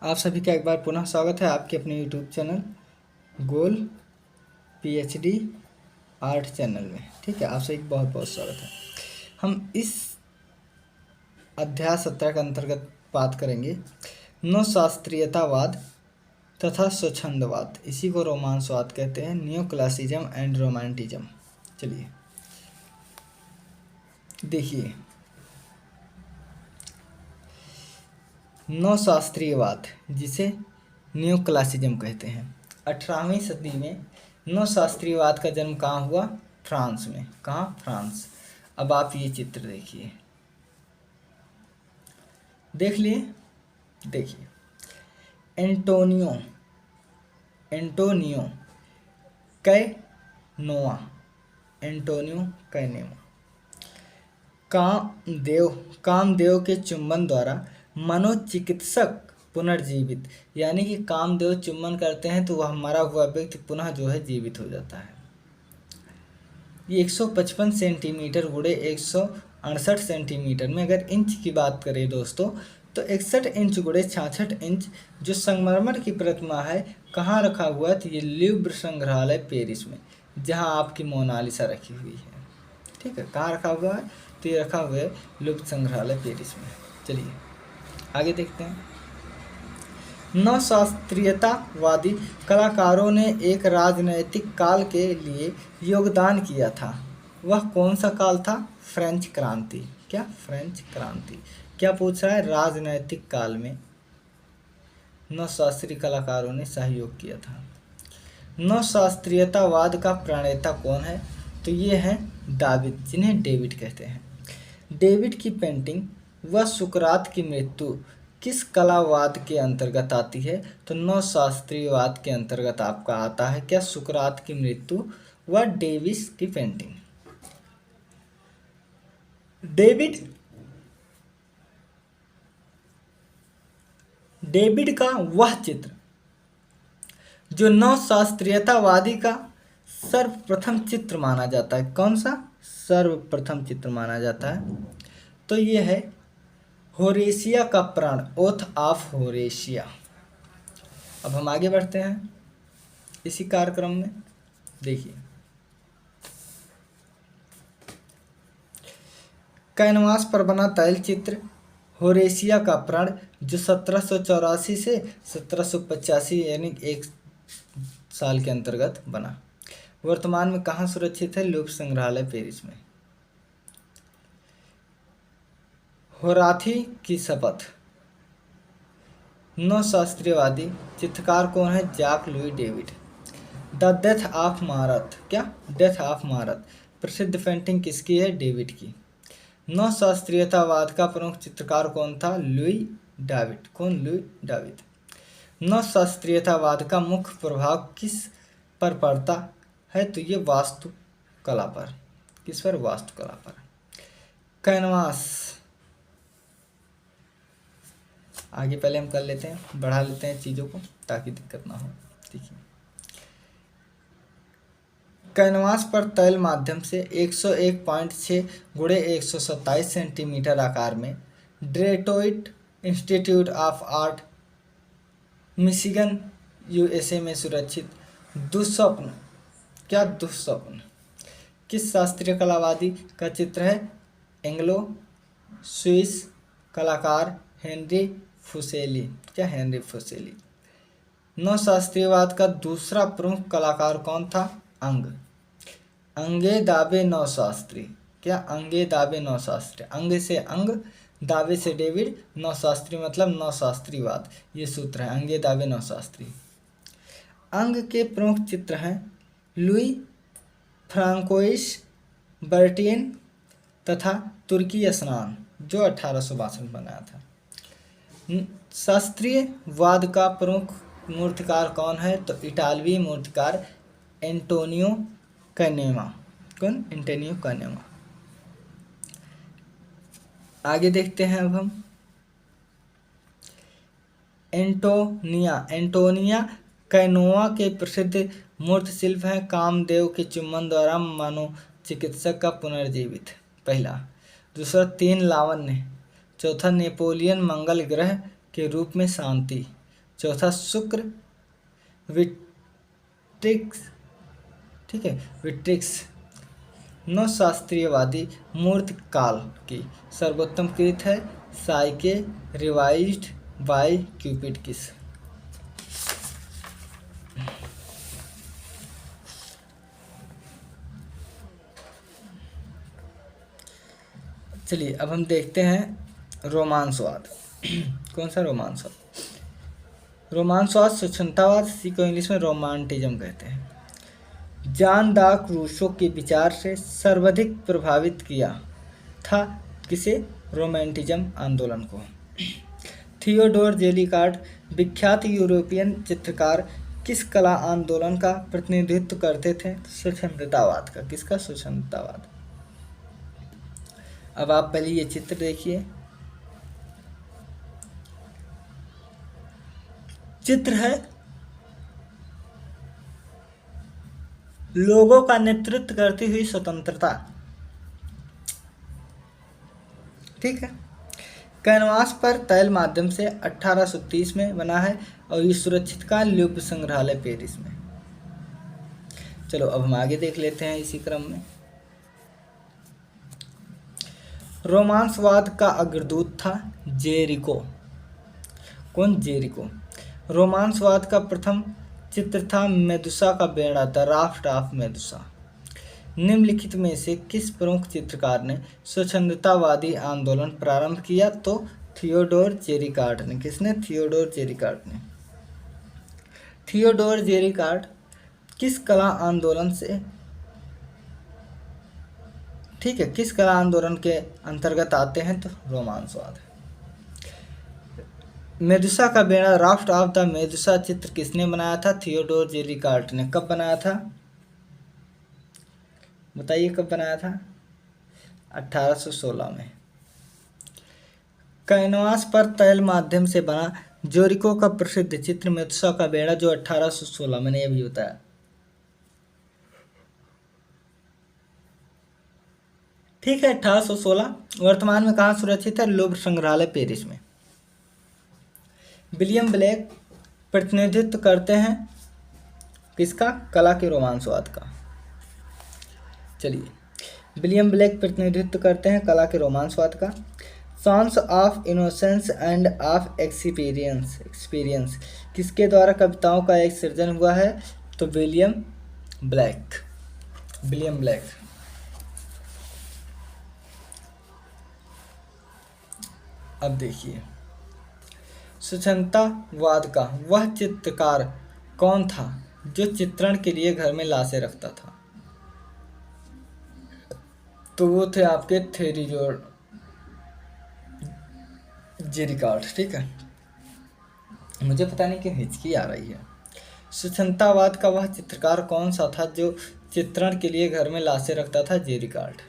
आप सभी का एक बार पुनः स्वागत है आपके अपने यूट्यूब चैनल गोल पीएचडी आर्ट चैनल में। ठीक है, आप सभी का बहुत बहुत स्वागत है। हम इस अध्याय 17 के अंतर्गत बात करेंगे नव शास्त्रीयतावाद तथा स्वच्छंदवाद। इसी को रोमांसवाद कहते हैं, न्यू क्लासिज्म एंड रोमांटिज्म। चलिए देखिए, नव शास्त्रीयवाद जिसे न्यू क्लासिज्म कहते हैं। 18वीं सदी में नव शास्त्रीयवाद का जन्म कहाँ हुआ? फ्रांस में। कहाँ? फ्रांस। अब आप ये चित्र देखिए, देख लिए। देखिए, एंटोनियो कैनोआ, एंटोनियो कैनोआ कामदेव के चुंबन द्वारा मनोचिकित्सक पुनर्जीवित, यानी कि कामदेव चुंबन करते हैं तो वह मरा हुआ व्यक्ति पुनः जो है जीवित हो जाता है। ये 155 सेंटीमीटर गुणे 168 सेंटीमीटर में अगर इंच की बात करें दोस्तों, तो 61 इंच गुणे 66 इंच जो संगमरमर की प्रतिमा है, कहाँ रखा हुआ है? तो ये लूव्र संग्रहालय पेरिस में, जहाँ आपकी मोनालिसा रखी हुई है। ठीक है, कहाँ रखा हुआ है? तो ये रखा हुआ है लूव्र संग्रहालय पेरिस में। चलिए आगे देखते हैं। नवशास्त्रीयतावादी कलाकारों ने एक राजनैतिक काल के लिए योगदान किया था। वह कौन सा काल था? फ्रेंच क्रांति। क्या? फ्रेंच क्रांति। क्या पूछ रहा है? राजनैतिक काल में नवशास्त्रीय कलाकारों ने सहयोग किया था। नवशास्त्रीयतावाद का प्रणेता कौन है? तो ये है दाविद, जिन्हें डेविड कहते हैं। डेविड की पेंटिंग व सुकरात की मृत्यु किस कलावाद के अंतर्गत आती है? तो नवशास्त्रीयवाद के अंतर्गत आपका आता है। क्या? सुकरात की मृत्यु व डेविस की पेंटिंग। डेविड का वह चित्र जो नवशास्त्रीयतावादी का सर्वप्रथम चित्र माना जाता है। कौन सा सर्वप्रथम चित्र माना जाता है? तो ये है होरेशिया का प्राण, ओथ ऑफ होरेशिया। अब हम आगे बढ़ते हैं इसी कार्यक्रम में। देखिए, कैनवास पर बना तैल चित्र होरेशिया का प्राण जो 1784 से 1785 यानी 1 साल के अंतर्गत बना, वर्तमान में कहाँ सुरक्षित है? लूव्र संग्रहालय पेरिस में। होराथी की शपथ नवशास्त्रीयवादी चित्रकार कौन है? Jacques Louis David. The death of Marat. क्या? डेथ ऑफ महारत प्रसिद्ध पेंटिंग किसकी है? डेविड की। नवशास्त्रीयतावाद का प्रमुख चित्रकार कौन था? Louis David. कौन? Louis David. नवशास्त्रीयतावाद का मुख्य प्रभाव किस पर पड़ता है? तो ये वास्तुकला पर। किस पर? वास्तुकला पर। कैनवास आगे पहले हम कर लेते हैं, बढ़ा लेते हैं चीज़ों को ताकि दिक्कत ना हो। देखिए, कैनवास पर तैल माध्यम से 101.6 गुणे 127 सेंटीमीटर आकार में Detroit institute of art Michigan USA में सुरक्षित दुःस्वप्न। क्या? दुःस्वप्न किस शास्त्रीय कलावादी का चित्र है? एंग्लो स्विस कलाकार हेनरी फुसेली। क्या? हेनरी फुसेली। नवशास्त्रीयवाद का दूसरा प्रमुख कलाकार कौन था? अंगे दावे नवशास्त्री। क्या? अंगे दावे नवशास्त्री। अंग से अंग, दावे से डेविड, नवशास्त्री मतलब नवशास्त्रीवाद। ये सूत्र है, अंगे दावे नवशास्त्री। अंग के प्रमुख चित्र हैं लुई फ्रांकोइस बर्टियन तथा तुर्की स्नान, जो 1862 में बनाया था। शास्त्रीयवाद का प्रमुख मूर्तिकार कौन है? तो इटालवी मूर्तिकार एंटोनियो कैनेमा। कौन? एंटोनियो कैनेमा। आगे देखते हैं अब हम। एंटोनिया कैनोआ के प्रसिद्ध मूर्ति शिल्प हैं कामदेव के चुंबन द्वारा मनोचिकित्सक का पुनर्जीवित, पहला। दूसरा 3 लावण्य। चौथा नेपोलियन मंगल ग्रह के रूप में शांति। चौथा शुक्र, विट्रिक्स, ठीक है, विट्रिक्स। नौ शास्त्रीयवादी मूर्तिकाल की सर्वोत्तम कृत है साइके रिवाइज्ड बाय क्यूपिड किस। चलिए अब हम देखते हैं रोमांसवाद। कौन सा रोमांसवाद? रोमांसवाद स्वच्छंदतावाद, इसी को इंग्लिश में रोमांटिज्म कहते हैं। जान डार्क रूसो के विचार से सर्वाधिक प्रभावित किया था किसे? रोमांटिज्म आंदोलन को। थियोडोर जेलिकार्ड विख्यात यूरोपियन चित्रकार किस कला आंदोलन का प्रतिनिधित्व करते थे? स्वच्छंदतावाद का। किसका? स्वच्छंदतावाद। अब आप पहले ये चित्र देखिए। चित्र है लोगों का नेतृत्व करती हुई स्वतंत्रता, ठीक है। कैनवास पर तैल माध्यम से 1830 में बना है और ये सुरक्षित का लुब्र संग्रहालय पेरिस में। चलो अब हम आगे देख लेते हैं इसी क्रम में। रोमांसवाद का अग्रदूत था जेरिको। कौन? जेरिको। रोमांसवाद का प्रथम चित्र था मेदुसा का बेड़ा, द राफ्ट ऑफ मेदुसा। निम्नलिखित में से किस प्रमुख चित्रकार ने स्वच्छंदतावादी आंदोलन प्रारंभ किया? तो थियोडोर जेरिकार्ड ने। किसने? थियोडोर जेरिकार्ड ने। थियोडोर जेरिकार्ड किस कला आंदोलन से, ठीक है, किस कला आंदोलन के अंतर्गत आते हैं? तो रोमांसवाद। मेदुसा का बेड़ा, राफ्ट ऑफ द मेदुसा चित्र किसने बनाया था? थियोडोर जेरिकार्ड ने। कब बनाया था? बताइए कब बनाया था? 1816 में। कैनवास पर तैल माध्यम से बना जोरिको का प्रसिद्ध चित्र मेदुसा का बेड़ा, जो 1816, मैंने ये भी बताया। ठीक है, 1816। वर्तमान में कहाँ सुरक्षित है? लुब्र संग्रहालय पेरिस में। विलियम ब्लेक प्रतिनिधित्व करते हैं किसका? कला के रोमांसवाद का। चलिए विलियम ब्लेक प्रतिनिधित्व करते हैं कला के रोमांसवाद का। Songs of innocence and of experience किसके द्वारा कविताओं का एक सृजन हुआ है? तो विलियम ब्लेक। William Blake. अब देखिए स्वच्छंदतावाद का वह चित्रकार कौन था जो चित्रण के लिए घर में लाशें रखता था? तो वो थे आपके थियोडोर जेरिकार्ड, ठीक है। मुझे पता नहीं क्यों हिचकी आ रही है। स्वच्छंदतावाद का वह चित्रकार कौन सा था जो चित्रण के लिए घर में लाशें रखता था? जेरिकार्ड।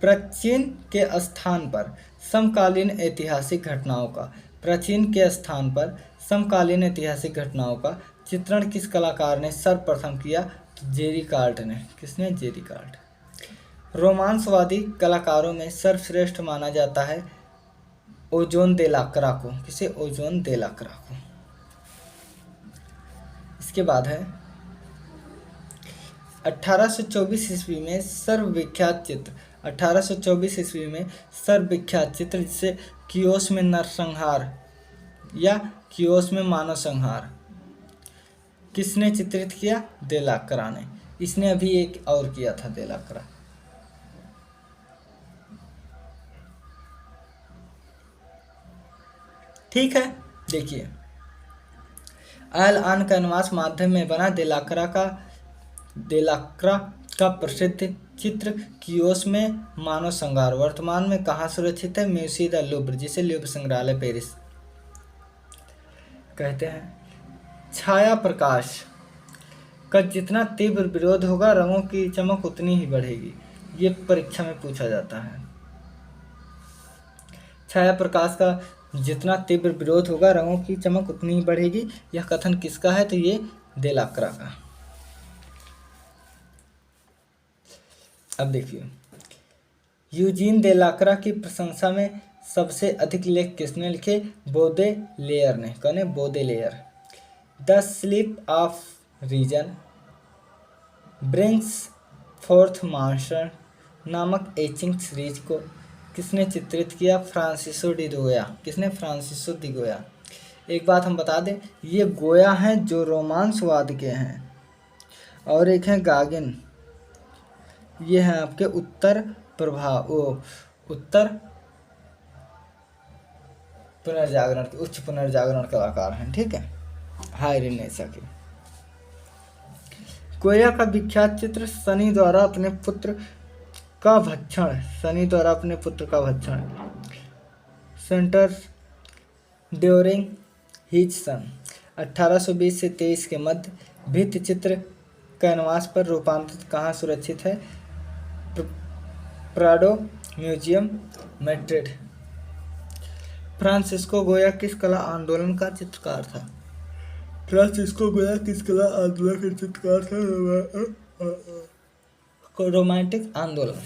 प्राचीन के स्थान पर समकालीन ऐतिहासिक घटनाओं का, प्राचीन के स्थान पर समकालीन ऐतिहासिक घटनाओं का चित्रण किस कलाकार ने सर्वप्रथम किया? तो जेरिकार्ड ने। किसने? जेरिकार्ड। रोमांसवादी कलाकारों में सर्वश्रेष्ठ माना जाता है ओजोन दे लाक्रा को। किसे? ओजोन दे लाक्रा को। इसके बाद है 1824 ईस्वी में सर्वविख्यात चित्र, 1824 ईस्वी में सर्वविख्यात चित्र जिसे कियोस में नरसंहार या कियोस में मानव संहार किसने चित्रित किया? दे लाक्रा ने। इसने अभी एक और किया था, दे लाक्रा। ठीक है, देखिए ऑयल ऑन कैनवास माध्यम में बना दे लाक्रा का प्रसिद्ध चित्र कियोस में मानव संहार वर्तमान में कहाँ सुरक्षित है? म्यूजियम द लुब्र, जिसे लुब्र संग्रहालय पेरिस कहते हैं। छाया प्रकाश का जितना तीव्र विरोध होगा रंगों की चमक उतनी ही बढ़ेगी। ये परीक्षा में पूछा जाता है। छाया प्रकाश का जितना तीव्र विरोध होगा रंगों की चमक उतनी ही बढ़ेगी। यह कथन किसका है? तो ये दे लाक्रा का। अब देखिए यूजीन दे लाक्रा की प्रशंसा में सबसे अधिक लेख किसने लिखे? बोदेलेयर ने। कौन है? Baudelaire. The sleep of reason, brings forth marshal नामक एचिंग सीरीज को किसने चित्रित किया? फ्रांसिसो डी गोया। किसने? फ्रांसिसो डी गोया। एक बात हम बता दें, ये गोया हैं जो रोमांसवाद के हैं, और एक हैं गागिन, ये हैं आपके उत्तर पुनर्जागरण के, उच्च पुनर्जागरण कलाकार हैं। ठीक है, हाई रिनेसा के। गोया का विख्यात चित्र सनी द्वारा अपने पुत्र का भक्षण, सनी द्वारा अपने पुत्र का भक्षण, सेंटर ड्यूरिंग हिज सन, 1820 से 23 के मध्य। भित्ति चित्र कैनवास पर रूपांतरित कहाँ सुरक्षित है? Prado museum, Madrid. फ्रांसिस्को गोया किस कला आंदोलन का चित्रकार था? फ्रांसिस्को गोया किस कला आंदोलन का चित्रकार था? रोमांटिक आंदोलन।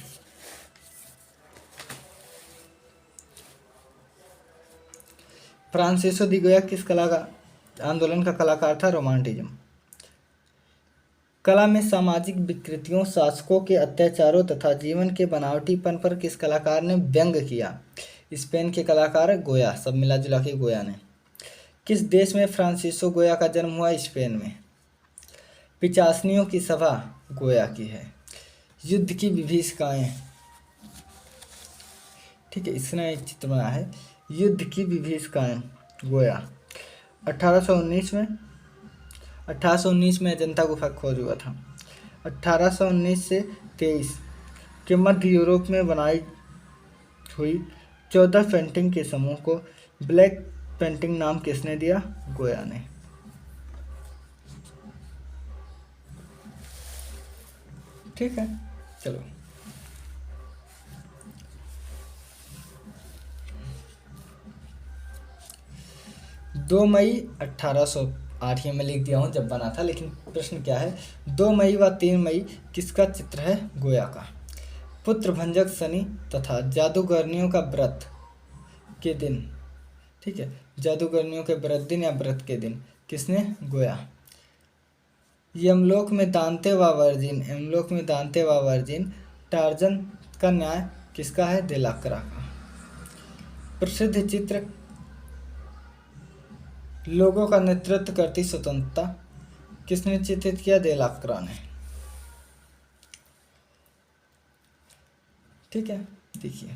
फ्रांसिस्को दी गोया किस कला का आंदोलन का कलाकार था? रोमांटिज्म। कला में सामाजिक विकृतियों, शासकों के अत्याचारों तथा जीवन के बनावटीपन पर किस कलाकार ने व्यंग किया? स्पेन के कलाकार गोया, सब मिला जुला के गोया ने। किस देश में फ्रांसिस्को गोया का जन्म हुआ? स्पेन में। पिचासनियों की सभा गोया की है। युद्ध की विभीषिकाएं, ठीक है, इसने एक चित्र बनाया है, युद्ध की विभीषिकाएं गोया। 1819 में अजंता गुफा खोज हुआ था। 1819 से 23 के मध्य यूरोप में बनाई हुई 14 पेंटिंग के समूह को ब्लैक पेंटिंग नाम किसने दिया? गोया ने। ठीक है, चलो। दो मई 1808 में लिख दिया हूँ जब बना था, लेकिन प्रश्न क्या है? 2 मई व 3 मई किसका चित्र है? गोया का। पुत्र भंजक शनि तथा जादूगरनियों का व्रत के दिन, ठीक है, जादूगरनियों के व्रत दिन या व्रत के दिन किसने? गोया। यमलोक में दांते व वर्जिन, टार्जन का न्याय किसका है? देलाक्रा का। प्रसिद्ध चित्र लोगों का नेतृत्व करती स्वतंत्रता किसने चित्रित किया? देलाक्रा ने। ठीक है, देखिए,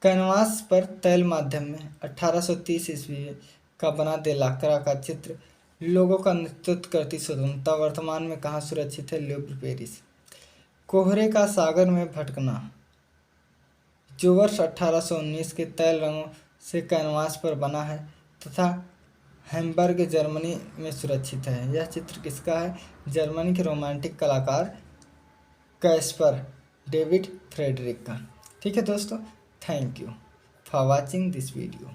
कैनवास पर तैल माध्यम में 1830 ईस्वी का बना देलाक्रा का चित्र लोगों का नेतृत्व करती स्वतंत्रता वर्तमान में कहाँ सुरक्षित है? Louvre, Paris. कोहरे का सागर में भटकना जो वर्ष 1819 के तैल रंगों से कैनवास पर बना है तथा हैम्बर्ग, जर्मनी में सुरक्षित है। यह चित्र किसका है? जर्मनी के रोमांटिक कलाकार कैस्पर डेविड फ्रेडरिक का। ठीक है दोस्तों, thank you for watching this video.